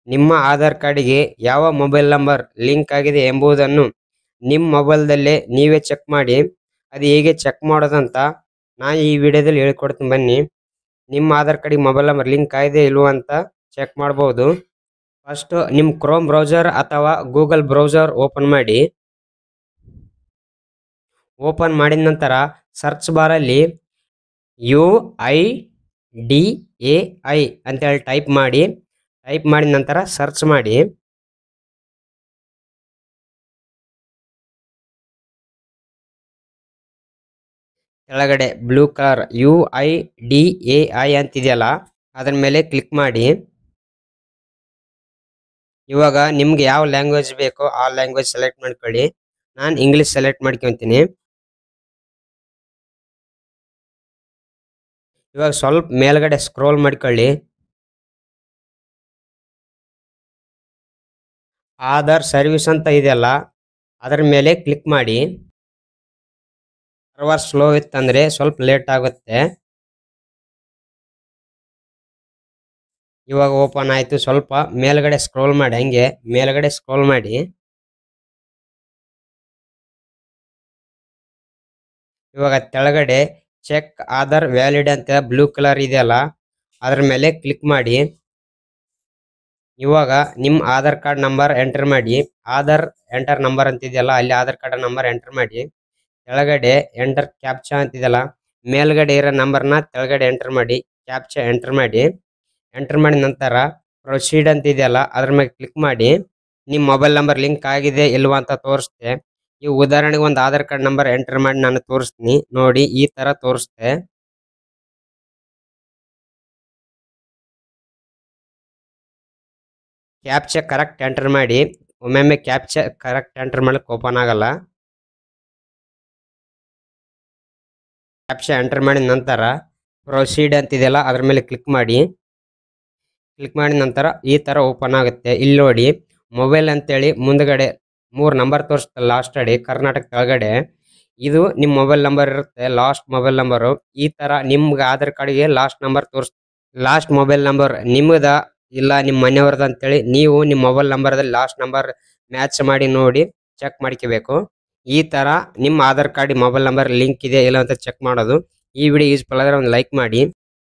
ನಿಮ್ಮ ಆಧಾರ್ ಕಾರ್ಡಿಗೆ ಯಾವ ಮೊಬೈಲ್ ನಂಬರ್ ಲಿಂಕ್ ಆಗಿದೆ ಎಂಬುದನ್ನು ನಿಮ್ಮ ಮೊಬೈಲ್ದಲ್ಲೇ ನೀವೇ ಚೆಕ್ ಮಾಡಿ. ಅದು ಹೇಗೆ ಚೆಕ್ ಮಾಡೋದಂತ ನಾನು ಈ ವಿಡಿಯೋದಲ್ಲಿ ಹೇಳ್ಕೊಡ್ತೀನಿ ಬನ್ನಿ. ನಿಮ್ಮ ಆಧಾರ್ ಕಾರ್ಡಿಗೆ ಮೊಬೈಲ್ ನಂಬರ್ ಲಿಂಕ್ ಆಗಿದೆ ಇಲ್ವೋ ಅಂತ ಚೆಕ್ ಮಾಡ್ಬೋದು. ಫಸ್ಟ್ ನಿಮ್ಮ ಕ್ರೋಮ್ ಬ್ರೌಸರ್ ಅಥವಾ ಗೂಗಲ್ ಬ್ರೌಸರ್ ಓಪನ್ ಮಾಡಿ. ಓಪನ್ ಮಾಡಿದ ನಂತರ ಸರ್ಚ್ ಬಾರಲ್ಲಿ UIDAI ಅಂತೇಳಿ ಟೈಪ್ ಮಾಡಿ. ಟೈಪ್ ಮಾಡಿದ ನಂತರ ಸರ್ಚ್ ಮಾಡಿ. ಕೆಳಗಡೆ ಬ್ಲೂ ಕಲರ್ UIDAI ಅಂತಿದೆಯಲ್ಲ ಅದರ ಮೇಲೆ ಕ್ಲಿಕ್ ಮಾಡಿ. ಇವಾಗ ನಿಮ್ಗೆ ಯಾವ ಲ್ಯಾಂಗ್ವೇಜ್ ಬೇಕೋ ಆ ಲ್ಯಾಂಗ್ವೇಜ್ ಸೆಲೆಕ್ಟ್ ಮಾಡ್ಕೊಳ್ಳಿ. ನಾನು ಇಂಗ್ಲಿಷ್ ಸೆಲೆಕ್ಟ್ ಮಾಡ್ಕೊತೀನಿ. ಇವಾಗ ಸ್ವಲ್ಪ ಮೇಲ್ಗಡೆ ಸ್ಕ್ರೋಲ್ ಮಾಡ್ಕೊಳ್ಳಿ. ಆಧಾರ್ ಸರ್ವಿಸ್ ಅಂತ ಇದೆಯಲ್ಲ ಅದರ ಮೇಲೆ ಕ್ಲಿಕ್ ಮಾಡಿ. ಸರ್ವರ್ ಸ್ಲೋ ಇತ್ತಂದ್ರೆ ಸ್ವಲ್ಪ ಲೇಟ್ ಆಗುತ್ತೆ. ಇವಾಗ ಓಪನ್ ಆಯ್ತು. ಸ್ವಲ್ಪ ಮೇಲ್ಗಡೆ ಸ್ಕ್ರೋಲ್ ಮಾಡಿ, ಹಂಗೆ ಮೇಲ್ಗಡೆ ಸ್ಕ್ರೋಲ್ ಮಾಡಿ. ಇವಾಗ ತೆಳಗಡೆ ಚೆಕ್ ಆಧಾರ್ ವ್ಯಾಲಿಡ್ ಅಂತ ಬ್ಲೂ ಕಲರ್ ಇದೆಯಲ್ಲ ಅದ್ರ ಮೇಲೆ ಕ್ಲಿಕ್ ಮಾಡಿ. ಇವಾಗ ನಿಮ್ಮ ಆಧಾರ್ ಕಾರ್ಡ್ ನಂಬರ್ ಎಂಟರ್ ಮಾಡಿ. ಆಧಾರ್ ಎಂಟರ್ ನಂಬರ್ ಅಂತಿದೆಯಲ್ಲ ಅಲ್ಲಿ ಆಧಾರ್ ಕಾರ್ಡ್ ನಂಬರ್ ಎಂಟರ್ ಮಾಡಿ. ಕೆಳಗಡೆ ಎಂಟರ್ ಕ್ಯಾಪ್ಚಾ ಅಂತಿದೆಯಲ್ಲ ಮೇಲ್ಗಡೆ ಇರೋ ನಂಬರ್ನ ತೆಳಗಡೆ ಎಂಟರ್ ಮಾಡಿ. ಕ್ಯಾಪ್ಚಾ ಎಂಟರ್ ಮಾಡಿ. ಎಂಟರ್ ಮಾಡಿದ ನಂತರ ಪ್ರೊಸೀಡ್ ಅಂತ ಇದೆಯಲ್ಲ ಅದ್ರ ಮೇಲೆ ಕ್ಲಿಕ್ ಮಾಡಿ. ನಿಮ್ಮ ಮೊಬೈಲ್ ನಂಬರ್ ಲಿಂಕ್ ಆಗಿದೆ ಇಲ್ವಾ ಅಂತ ತೋರಿಸುತ್ತೆ. ಈ ಉದಾಹರಣೆಗೆ ಒಂದು ಆಧಾರ್ ಕಾರ್ಡ್ ನಂಬರ್ ಎಂಟರ್ ಮಾಡಿ ನಾನು ತೋರಿಸ್ತೀನಿ ನೋಡಿ. ಈ ತರ ತೋರಿಸುತ್ತೆ. ಕ್ಯಾಪ್ಚಾ ಕರೆಕ್ಟ್ ಎಂಟರ್ ಮಾಡಿ. ಒಮ್ಮೊಮ್ಮೆ ಕ್ಯಾಪ್ಚಾ ಕರೆಕ್ಟ್ ಎಂಟರ್ ಮಾಡಲಿಕ್ಕೆ ಓಪನ್ ಆಗಲ್ಲ. ಕ್ಯಾಪ್ಚಾ ಎಂಟರ್ ಮಾಡಿದ ನಂತರ ಪ್ರೊಸೀಡ್ ಅಂತಿದೆಯಲ್ಲ ಅದ್ರ ಮೇಲೆ ಕ್ಲಿಕ್ ಮಾಡಿ. ಕ್ಲಿಕ್ ಮಾಡಿದ ನಂತರ ಈ ತರ ಓಪನ್ ಆಗುತ್ತೆ. ಇಲ್ಲಿ ನೋಡಿ ಮೊಬೈಲ್ ಅಂತೇಳಿ ಮುಂದ್ಗಡೆ 3 ನಂಬರ್ ತೋರಿಸುತ್ತೆ. ಲಾಸ್ಟ್ ಅಡಿ ಕರ್ನಾಟಕ ಕೆಳಗಡೆ ಇದು ನಿಮ್ಮ ಮೊಬೈಲ್ ನಂಬರ್ ಇರುತ್ತೆ. ಲಾಸ್ಟ್ ಮೊಬೈಲ್ ನಂಬರು ಈ ತರ ನಿಮ್ಗೆ ಆಧಾರ್ ಕಾರ್ಡ್ಗೆ ಲಾಸ್ಟ್ ನಂಬರ್ ತೋರಿಸುತ್ತೆ. ಲಾಸ್ಟ್ ಮೊಬೈಲ್ ನಂಬರ್ ನಿಮ್ಮದ ಇಲ್ಲ ನಿಮ್ಮ ಮನೆಯವ್ರದ ಅಂತೇಳಿ ನೀವು ನಿಮ್ಮ ಮೊಬೈಲ್ ನಂಬರ್ದಲ್ಲಿ ಲಾಸ್ಟ್ ನಂಬರ್ ಮ್ಯಾಚ್ ಮಾಡಿ ನೋಡಿ ಚೆಕ್ ಮಾಡ್ಕೋಬೇಕು. ಈ ತರ ನಿಮ್ಮ Aadhaar card mobile number link ಇದೆ ಇಲ್ಲ ಅಂತ ಚೆಕ್ ಮಾಡೋದು. ಈ ವಿಡಿಯೋ ಯೂಸ್ಫುಲ್ ಆದ್ರೆ ಒಂದು ಲೈಕ್ ಮಾಡಿ.